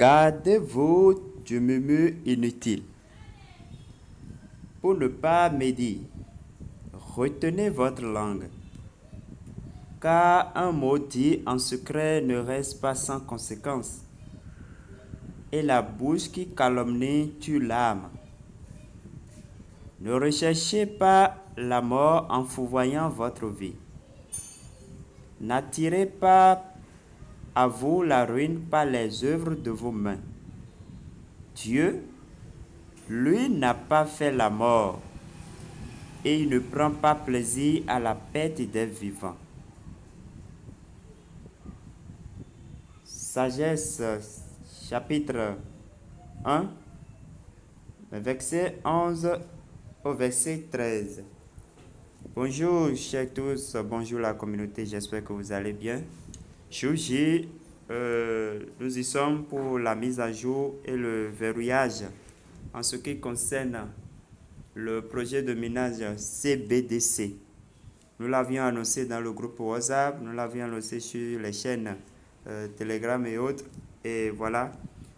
Gardez-vous du murmure inutile. Pour ne pas médire, retenez votre langue, car un mot dit en secret ne reste pas sans conséquence, et la bouche qui calomnie tue l'âme. Ne recherchez pas la mort en fourvoyant votre vie. N'attirez pas à vous la ruine par les œuvres de vos mains. Dieu, lui, n'a pas fait la mort, et il ne prend pas plaisir à la perte des vivants. Sagesse, chapitre 1, verset 11 au verset 13. Bonjour chers tous, bonjour la communauté, j'espère que vous allez bien. Jour J, nous y sommes pour la mise à jour et le verrouillage en ce qui concerne le projet de minage CBDC. Nous l'avions annoncé dans le groupe WhatsApp, nous l'avions annoncé sur les chaînes Telegram et autres. Et voilà.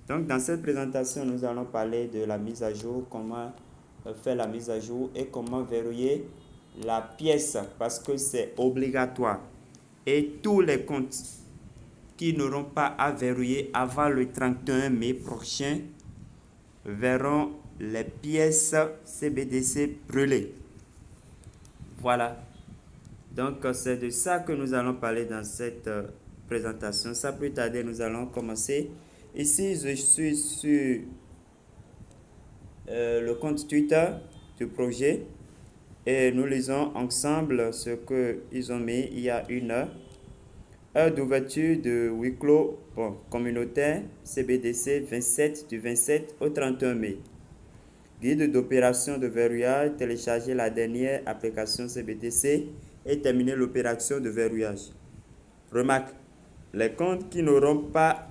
Donc dans cette présentation, nous allons parler de la mise à jour, comment faire la mise à jour et comment verrouiller la pièce parce que c'est obligatoire. Et tous les comptes qui n'auront pas à verrouiller avant le 31 mai prochain verront les pièces CBDC brûlées. Voilà. Donc, c'est de ça que nous allons parler dans cette présentation. Sans plus tarder, nous allons commencer. Ici, je suis sur le compte Twitter du projet et nous lisons ensemble ce qu'ils ont mis il y a une heure. Heure d'ouverture de huis clos communautaire CBDC 27 du 27 au 31 mai. Guide d'opération de verrouillage, télécharger la dernière application CBDC et terminer l'opération de verrouillage. Remarque, les comptes qui n'ont pas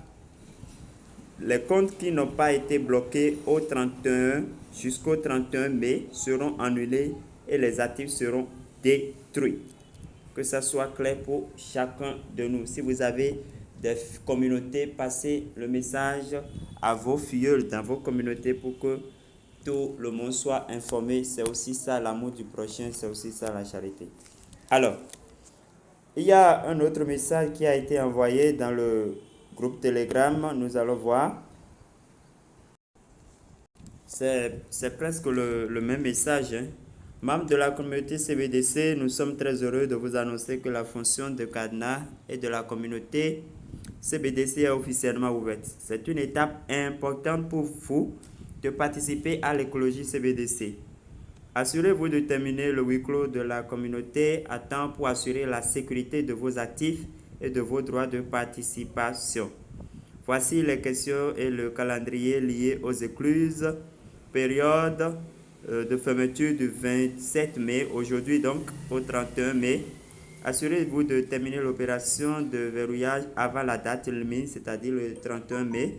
été bloqués au 31 jusqu'au 31 mai seront annulés et les actifs seront détruits. Que ça soit clair pour chacun de nous. Si vous avez des communautés, passez le message à vos filleuls dans vos communautés pour que tout le monde soit informé. C'est aussi ça l'amour du prochain, c'est aussi ça la charité. Alors, il y a un autre message qui a été envoyé dans le groupe Telegram. Nous allons voir. C'est presque le même message. Membres de la communauté CBDC, nous sommes très heureux de vous annoncer que la fonction de cadenas et de la communauté CBDC est officiellement ouverte. C'est une étape importante pour vous de participer à l'écologie CBDC. Assurez-vous de terminer le huis clos de la communauté à temps pour assurer la sécurité de vos actifs et de vos droits de participation. Voici les questions et le calendrier liés aux écluses. Période de fermeture du 27 mai, aujourd'hui donc au 31 mai. Assurez-vous de terminer l'opération de verrouillage avant la date limite, c'est-à-dire le 31 mai.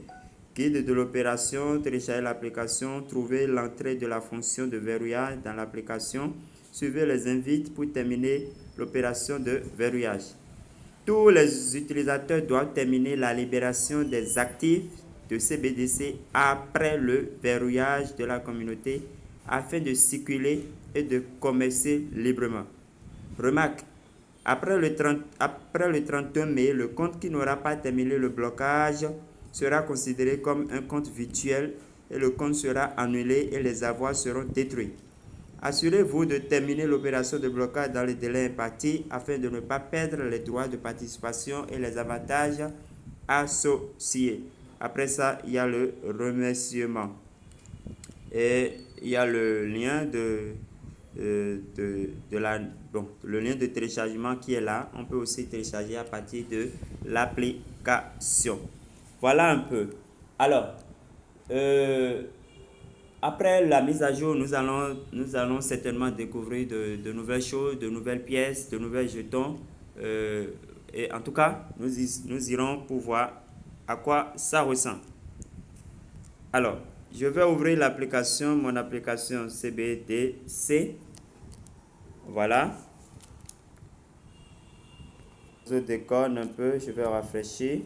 Guide de l'opération, téléchargez l'application, trouvez l'entrée de la fonction de verrouillage dans l'application. Suivez les invites pour terminer l'opération de verrouillage. Tous les utilisateurs doivent terminer la libération des actifs de CBDC après le verrouillage de la communauté afin de circuler et de commercer librement. Remarque, après le 31 mai, le compte qui n'aura pas terminé le blocage sera considéré comme un compte virtuel et le compte sera annulé et les avoirs seront détruits. Assurez-vous de terminer l'opération de blocage dans les délais impartis afin de ne pas perdre les droits de participation et les avantages associés. Après ça, il y a le remerciement. Et il y a le lien le lien de téléchargement qui est là. On peut aussi télécharger à partir de l'application. Voilà un peu. Alors, après la mise à jour, nous allons certainement découvrir de nouvelles choses, de nouvelles pièces, de nouvelles jetons. Et en tout cas, nous irons pour voir à quoi ça ressemble. Alors, je vais ouvrir l'application, mon application CBDC. Voilà. Je déconne un peu, je vais rafraîchir.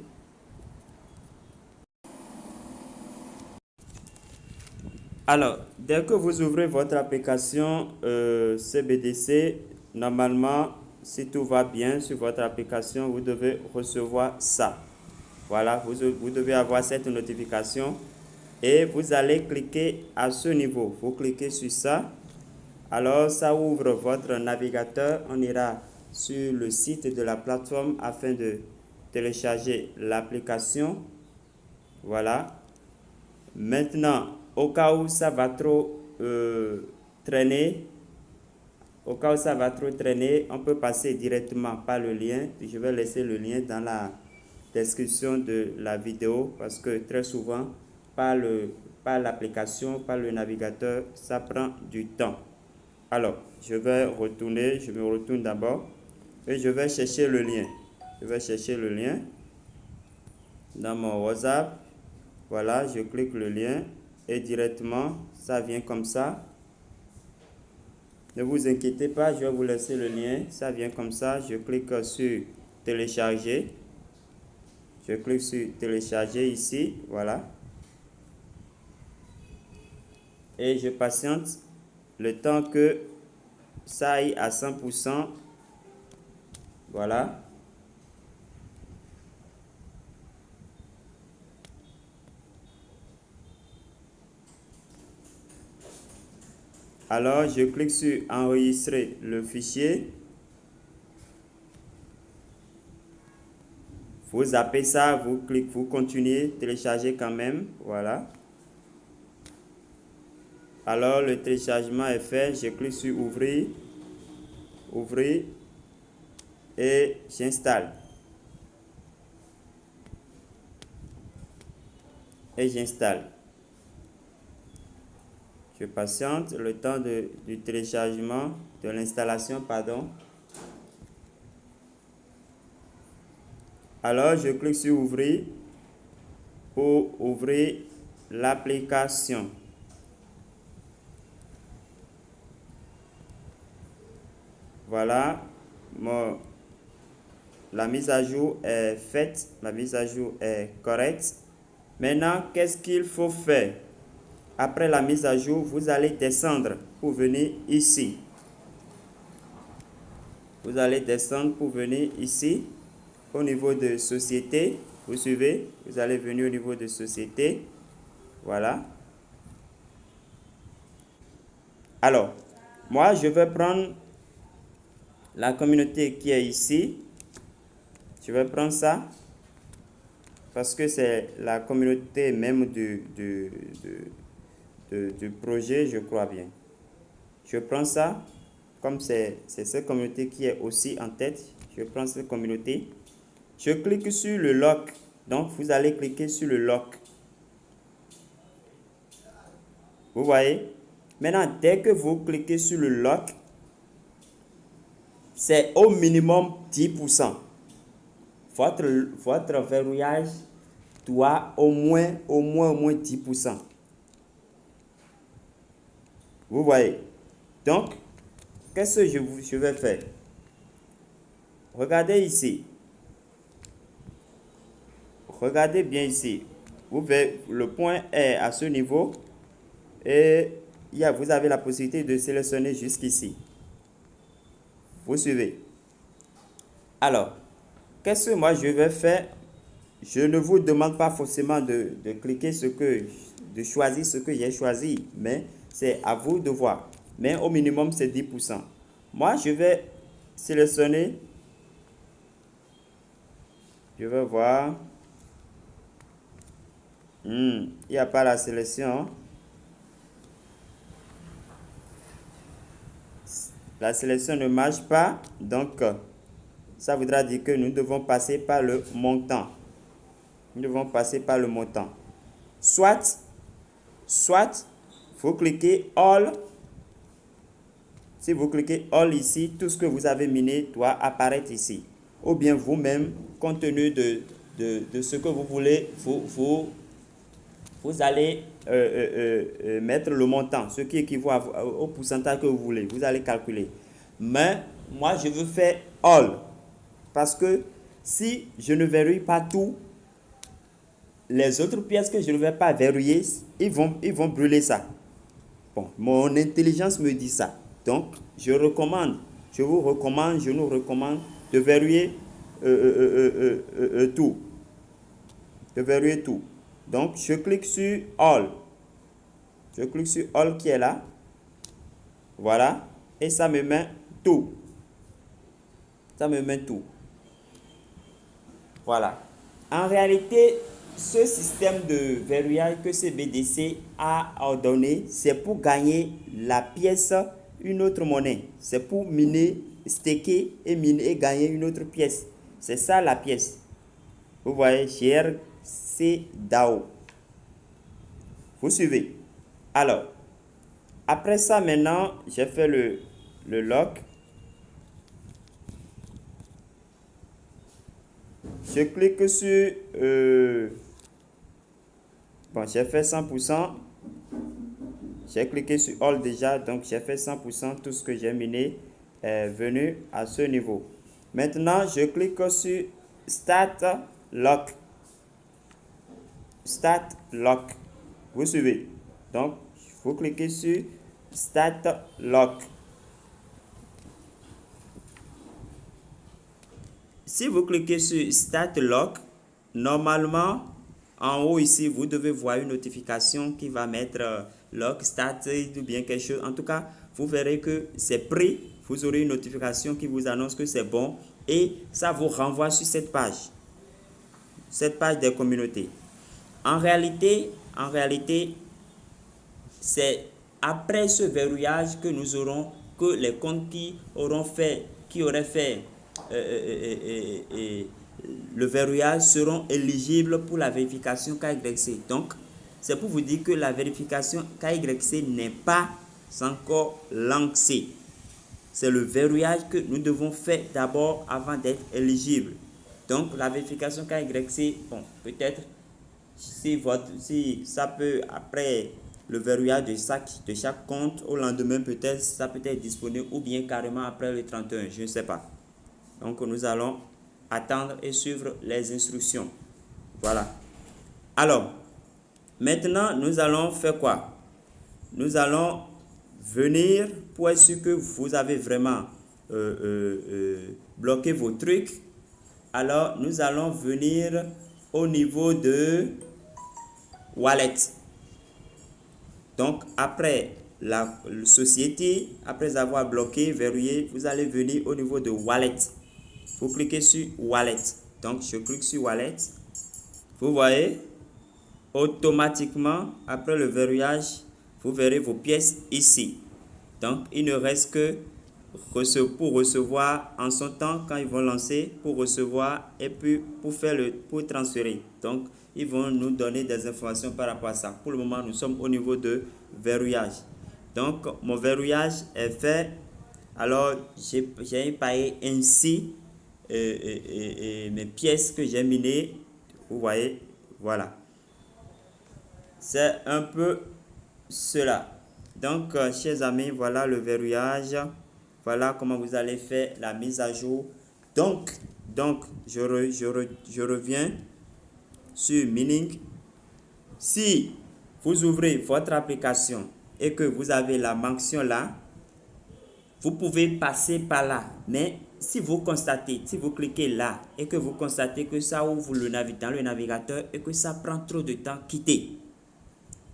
Alors, dès que vous ouvrez votre application CBDC, normalement, si tout va bien sur votre application, vous devez recevoir ça. Voilà, vous devez avoir cette notification et vous allez cliquer à ce niveau. Vous cliquez sur ça. Alors, ça ouvre votre navigateur. On ira sur le site de la plateforme afin de télécharger l'application. Voilà. Maintenant, au cas où ça va trop traîner, on peut passer directement par le lien. Je vais laisser le lien dans la description de la vidéo parce que très souvent, par l'application, par le navigateur, ça prend du temps. Alors, je me retourne d'abord et je vais chercher le lien. Je vais chercher le lien dans mon WhatsApp. Voilà, je clique le lien et directement, ça vient comme ça. Ne vous inquiétez pas, je vais vous laisser le lien. Ça vient comme ça. Je clique sur télécharger. Je clique sur télécharger ici. Voilà. Et je patiente le temps que ça aille à 100%. Voilà. Alors, je clique sur enregistrer le fichier. Vous zappez ça, vous cliquez, vous continuez, télécharger quand même. Voilà. Alors, le téléchargement est fait. Je clique sur ouvrir. Ouvrir. Et j'installe. Et j'installe. Je patiente le temps du téléchargement, de l'installation, pardon. Alors, je clique sur ouvrir pour ouvrir l'application. Voilà, la mise à jour est faite, la mise à jour est correcte. Maintenant, qu'est-ce qu'il faut faire? Après la mise à jour, vous allez descendre pour venir ici. Vous allez descendre pour venir ici, au niveau de société. Vous suivez? Vous allez venir au niveau de société. Voilà. Alors, moi, je vais prendre la communauté qui est ici. Je vais prendre ça parce que c'est la communauté même du projet, je crois bien. Je prends ça, comme c'est cette communauté qui est aussi en tête, je prends cette communauté. Je clique sur le lock. Donc, vous allez cliquer sur le lock. Vous voyez? Maintenant, dès que vous cliquez sur le lock, c'est au minimum 10%. Votre verrouillage doit au moins 10%. Vous voyez? Donc, qu'est-ce que je vais faire? Regardez ici. Regardez bien ici. Vous verrez, le point est à ce niveau et vous avez la possibilité de sélectionner jusqu'ici. Vous suivez? Alors, qu'est-ce que moi je vais faire? Je ne vous demande pas forcément de cliquer de choisir ce que j'ai choisi, mais c'est à vous de voir. Mais au minimum, c'est 10%. Moi, je vais sélectionner. Je vais voir. Il n'y a pas la sélection. La sélection ne marche pas. Donc, ça voudra dire que nous devons passer par le montant. Nous devons passer par le montant. Soit, vous cliquez All. Si vous cliquez All ici, tout ce que vous avez miné doit apparaître ici. Ou bien vous-même, compte tenu de ce que vous voulez, vous allez mettre le montant, ce qui équivaut au pourcentage que vous voulez. Vous allez calculer. Mais moi, je veux faire All. Parce que si je ne verrouille pas tout, les autres pièces que je ne vais pas verrouiller, ils vont brûler ça. Bon, mon intelligence me dit ça. Donc, je vous recommande, je nous recommande de verrouiller tout. De verrouiller tout. Donc, je clique sur All. Je clique sur All qui est là. Voilà. Et ça me met tout. Ça me met tout. Voilà. En réalité, ce système de verrouillage que CBDC a ordonné, c'est pour gagner la pièce, une autre monnaie. C'est pour miner, staker et miner et gagner une autre pièce. C'est ça la pièce. Vous voyez, GRC DAO. Vous suivez. Alors, après ça, maintenant, j'ai fait le lock. Je clique sur... bon, j'ai fait 100%. J'ai cliqué sur All déjà, donc j'ai fait 100%. Tout ce que j'ai miné est venu à ce niveau. Maintenant, je clique sur Start Lock. Start Lock. Vous suivez. Donc, vous cliquez sur Start Lock. Si vous cliquez sur Start Lock, normalement, en haut ici, vous devez voir une notification qui va mettre Lock Start ou bien quelque chose. En tout cas, vous verrez que c'est prêt. Vous aurez une notification qui vous annonce que c'est bon et ça vous renvoie sur cette page des communautés. En réalité, c'est après ce verrouillage que nous aurons, que les comptes qui auraient fait le verrouillage seront éligibles pour la vérification KYC. Donc, c'est pour vous dire que la vérification KYC n'est pas encore lancée. C'est le verrouillage que nous devons faire d'abord avant d'être éligible. Donc, la vérification KYC, bon, peut-être si ça peut, après le verrouillage de chaque compte, au lendemain, peut-être, ça peut être disponible ou bien carrément après le 31, je ne sais pas. Donc, nous allons attendre et suivre les instructions. Voilà. Alors, maintenant, nous allons faire quoi? Nous allons venir pour être sûr que vous avez vraiment bloqué vos trucs. Alors, nous allons venir au niveau de Wallet. Donc, après la société, après avoir bloqué, verrouillé, vous allez venir au niveau de Wallet. Vous cliquez sur Wallet. Donc, je clique sur Wallet. Vous voyez, automatiquement, après le verrouillage, vous verrez vos pièces ici. Donc, il ne reste que pour recevoir en son temps, quand ils vont lancer, pour recevoir et puis pour transférer. Donc, ils vont nous donner des informations par rapport à ça. Pour le moment, nous sommes au niveau de verrouillage. Donc, mon verrouillage est fait. Alors, j'ai payé ainsi mes pièces que j'ai minées. Vous voyez, voilà. C'est un peu cela. Donc, chers amis, voilà le verrouillage. Voilà comment vous allez faire la mise à jour. Donc je reviens sur Mining. Si vous ouvrez votre application et que vous avez la mention là, vous pouvez passer par là. Mais si vous cliquez là et que vous constatez que ça ouvre dans le navigateur et que ça prend trop de temps, quittez.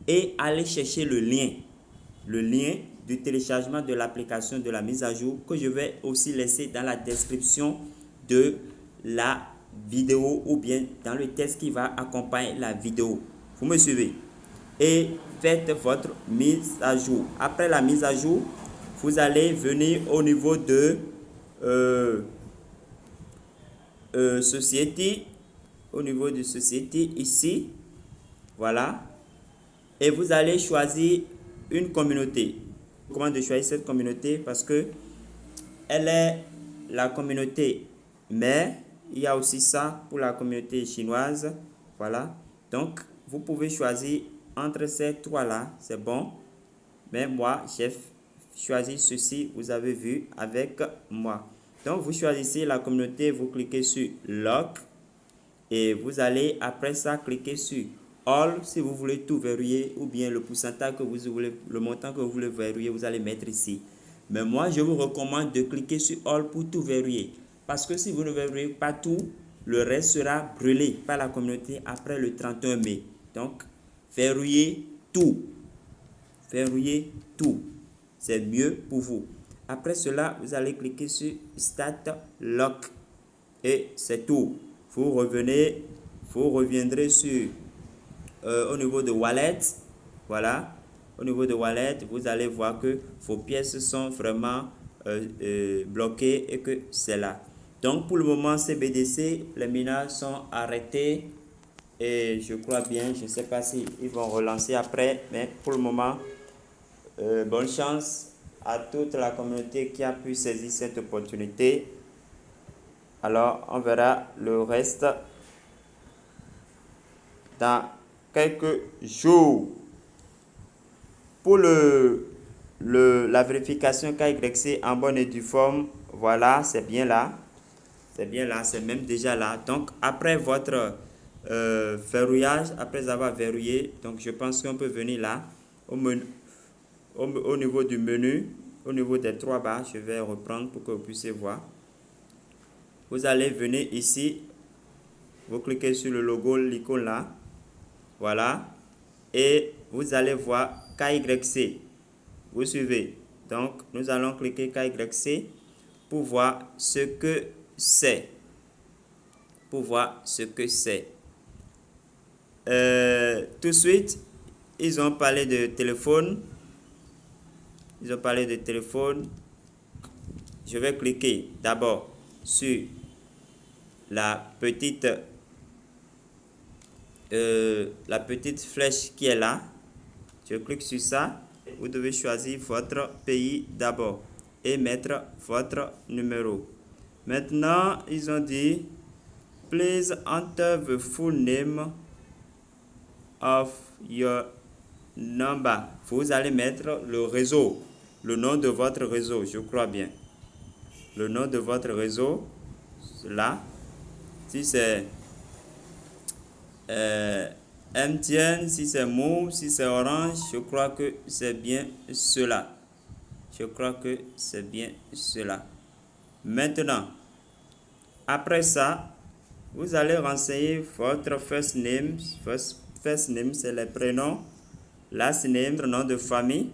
Et allez chercher le lien du téléchargement de l'application de la mise à jour que je vais aussi laisser dans la description de la vidéo ou bien dans le texte qui va accompagner la vidéo. Vous me suivez? Et faites votre mise à jour. Après la mise à jour, vous allez venir au niveau de société, au niveau de société ici, voilà, et vous allez choisir une communauté. Comment de choisir cette communauté? Parce que elle est la communauté mère. Il y a aussi ça pour la communauté chinoise. Voilà. Donc, vous pouvez choisir entre ces trois-là. C'est bon. Mais moi, j'ai choisi ceci. Vous avez vu avec moi. Donc, vous choisissez la communauté. Vous cliquez sur Lock. Et vous allez après ça cliquer sur all si vous voulez tout verrouiller, ou bien le pourcentage que vous voulez, le montant que vous voulez verrouiller, vous allez mettre ici. Mais moi, je vous recommande de cliquer sur all pour tout verrouiller. Parce que si vous ne verrouillez pas tout, le reste sera brûlé par la communauté après le 31 mai. Donc, verrouillez tout. Verrouillez tout. C'est mieux pour vous. Après cela, vous allez cliquer sur Start Lock. Et c'est tout. Vous reviendrez sur au niveau de Wallet. Voilà. Au niveau de Wallet, vous allez voir que vos pièces sont vraiment bloquées et que c'est là. Donc pour le moment, ces BDC, les minages sont arrêtés. Et je crois bien, je ne sais pas si ils vont relancer après, mais pour le moment, bonne chance à toute la communauté qui a pu saisir cette opportunité. Alors, on verra le reste dans quelques jours. Pour la vérification KYC en bonne et due forme, voilà, c'est bien là. C'est bien là, c'est même déjà là. Donc, après votre verrouillage, après avoir verrouillé, donc je pense qu'on peut venir là, au niveau du menu, au niveau des 3 barres, je vais reprendre pour que vous puissiez voir. Vous allez venir ici, vous cliquez sur le logo, l'icône là, voilà, et vous allez voir KYC. Vous suivez. Donc, nous allons cliquer KYC pour voir ce que c'est. Pour voir ce que c'est. Tout de suite, ils ont parlé de téléphone. Ils ont parlé de téléphone. Je vais cliquer d'abord sur la petite flèche qui est là. Je clique sur ça. Vous devez choisir votre pays d'abord et mettre votre numéro. Maintenant, ils ont dit please enter the full name of your number. Vous allez mettre le réseau, le nom de votre réseau, je crois bien. Le nom de votre réseau, là. Si c'est MTN, si c'est Move, si c'est Orange, je crois que c'est bien cela. Je crois que c'est bien cela. Maintenant, après ça, vous allez renseigner votre first name. First name, c'est le prénom. Last name, le nom de famille.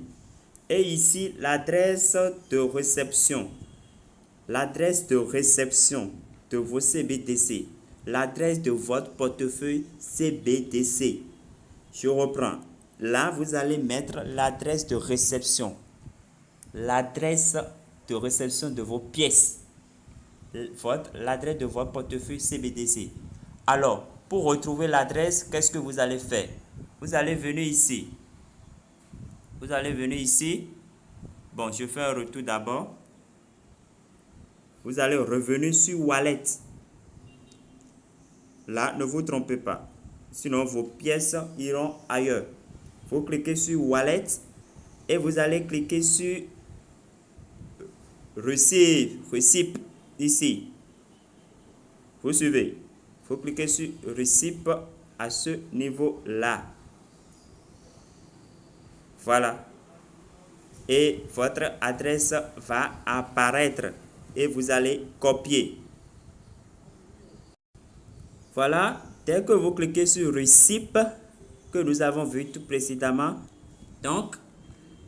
Et ici, l'adresse de réception. L'adresse de réception de vos CBDC. L'adresse de votre portefeuille CBDC. Je reprends. Là, vous allez mettre l'adresse de réception. L'adresse de réception de vos pièces. L'adresse de votre portefeuille CBDC. Alors, pour retrouver l'adresse, qu'est-ce que vous allez faire? Vous allez venir ici. Vous allez venir ici. Bon, je fais un retour d'abord. Vous allez revenir sur Wallet. Là, ne vous trompez pas. Sinon, vos pièces iront ailleurs. Vous cliquez sur Wallet et vous allez cliquer sur Receipt ici. Vous suivez. Vous cliquez sur Receipt à ce niveau-là. Voilà. Et votre adresse va apparaître et vous allez copier. Voilà, dès que vous cliquez sur Receipt, que nous avons vu tout précédemment, donc,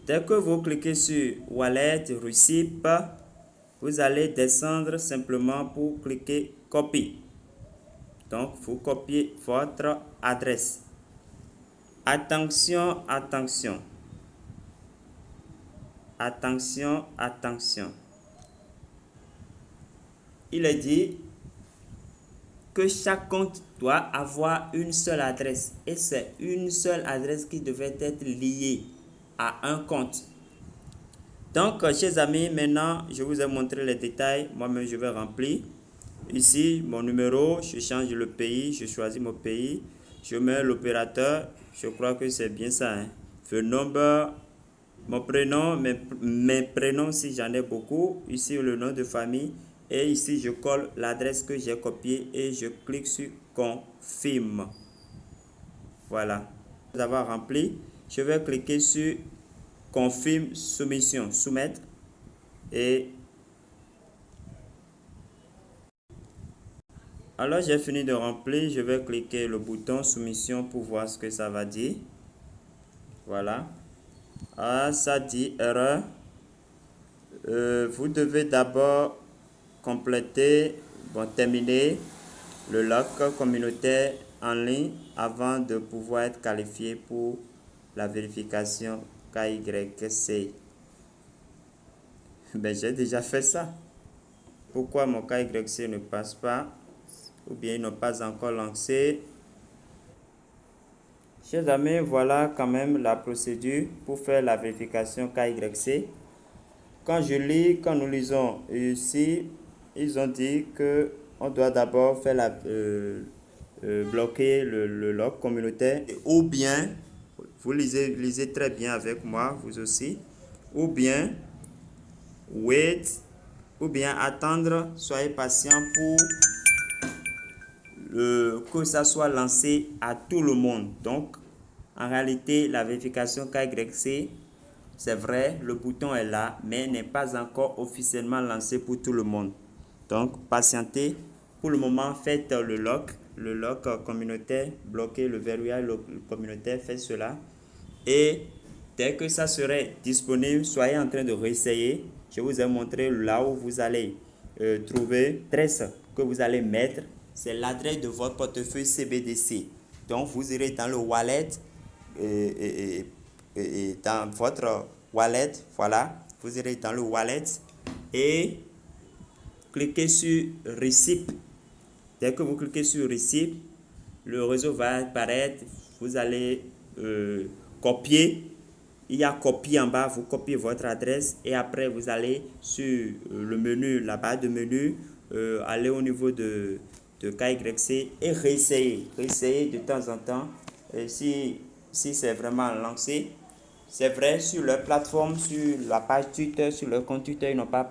dès que vous cliquez sur Wallet, Receipt, vous allez descendre simplement pour cliquer Copy. Donc, vous copiez votre adresse. Attention, attention. Attention, attention. Il est dit que chaque compte doit avoir une seule adresse. Et c'est une seule adresse qui devait être liée à un compte. Donc, chers amis, maintenant, je vous ai montré les détails. Moi-même, je vais remplir. Ici, mon numéro, je change le pays, je choisis mon pays. Je mets l'opérateur. Je crois que c'est bien ça. Hein? The number, mon prénom, mes prénoms si j'en ai beaucoup. Ici, le nom de famille. Et ici, je colle l'adresse que j'ai copiée et je clique sur Confirme. Voilà. Après avoir rempli, je vais cliquer sur confirme soumission, soumettre. Et alors j'ai fini de remplir, je vais cliquer le bouton soumission pour voir ce que ça va dire. Voilà. Ah, ça dit erreur. Vous devez d'abord compléter, terminer le loc communautaire en ligne avant de pouvoir être qualifié pour la vérification KYC. Ben, j'ai déjà fait ça. Pourquoi mon KYC ne passe pas ou bien il n'est pas encore lancé? Chers amis, voilà quand même la procédure pour faire la vérification KYC. Quand nous lisons ici, ils ont dit que on doit d'abord faire bloquer le log communautaire, ou bien, vous lisez très bien avec moi, vous aussi, ou bien wait, ou bien attendre, soyez patient pour que ça soit lancé à tout le monde. Donc, en réalité, la vérification KYC, c'est vrai, le bouton est là, mais n'est pas encore officiellement lancé pour tout le monde. Donc, patientez. Pour le moment, faites le lock communautaire, bloquez le verrouillage communautaire, faites cela. Et dès que ça serait disponible, soyez en train de réessayer. Je vous ai montré là où vous allez trouver l'adresse que vous allez mettre. C'est l'adresse de votre portefeuille CBDC. Donc, vous irez dans le wallet et dans votre wallet, voilà, vous irez dans le wallet et cliquez sur Receipt. Dès que vous cliquez sur Receipt, le réseau va apparaître, vous allez copier, il y a copier en bas, vous copiez votre adresse et après vous allez sur le menu, la barre de menu, aller au niveau de KYC et réessayer de temps en temps si c'est vraiment lancé. C'est vrai, sur leur plateforme, sur la page Twitter, sur leur compte Twitter, ils n'ont pas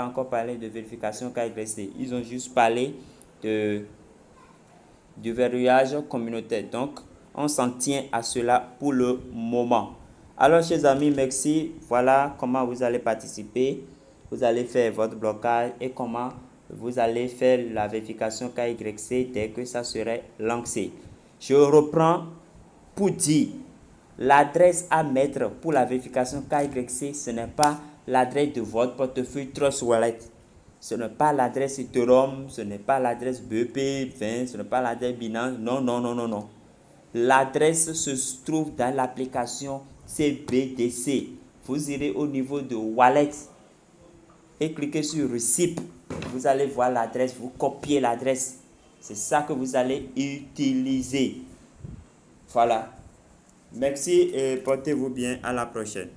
encore parlé de vérification KYC. Ils ont juste parlé du verrouillage communautaire. Donc, on s'en tient à cela pour le moment. Alors, chers amis, merci. Voilà comment vous allez participer. Vous allez faire votre blocage et comment vous allez faire la vérification KYC dès que ça serait lancé. Je reprends pour dire l'adresse à mettre pour la vérification KYC, ce n'est pas l'adresse de votre portefeuille Trust Wallet. Ce n'est pas l'adresse Ethereum, ce n'est pas l'adresse BP20, ce n'est pas l'adresse Binance. Non, non, non, non, non. L'adresse se trouve dans l'application CBDC. Vous irez au niveau de Wallet et cliquez sur Receipt. Vous allez voir l'adresse, vous copiez l'adresse. C'est ça que vous allez utiliser. Voilà. Merci et portez-vous bien. À la prochaine.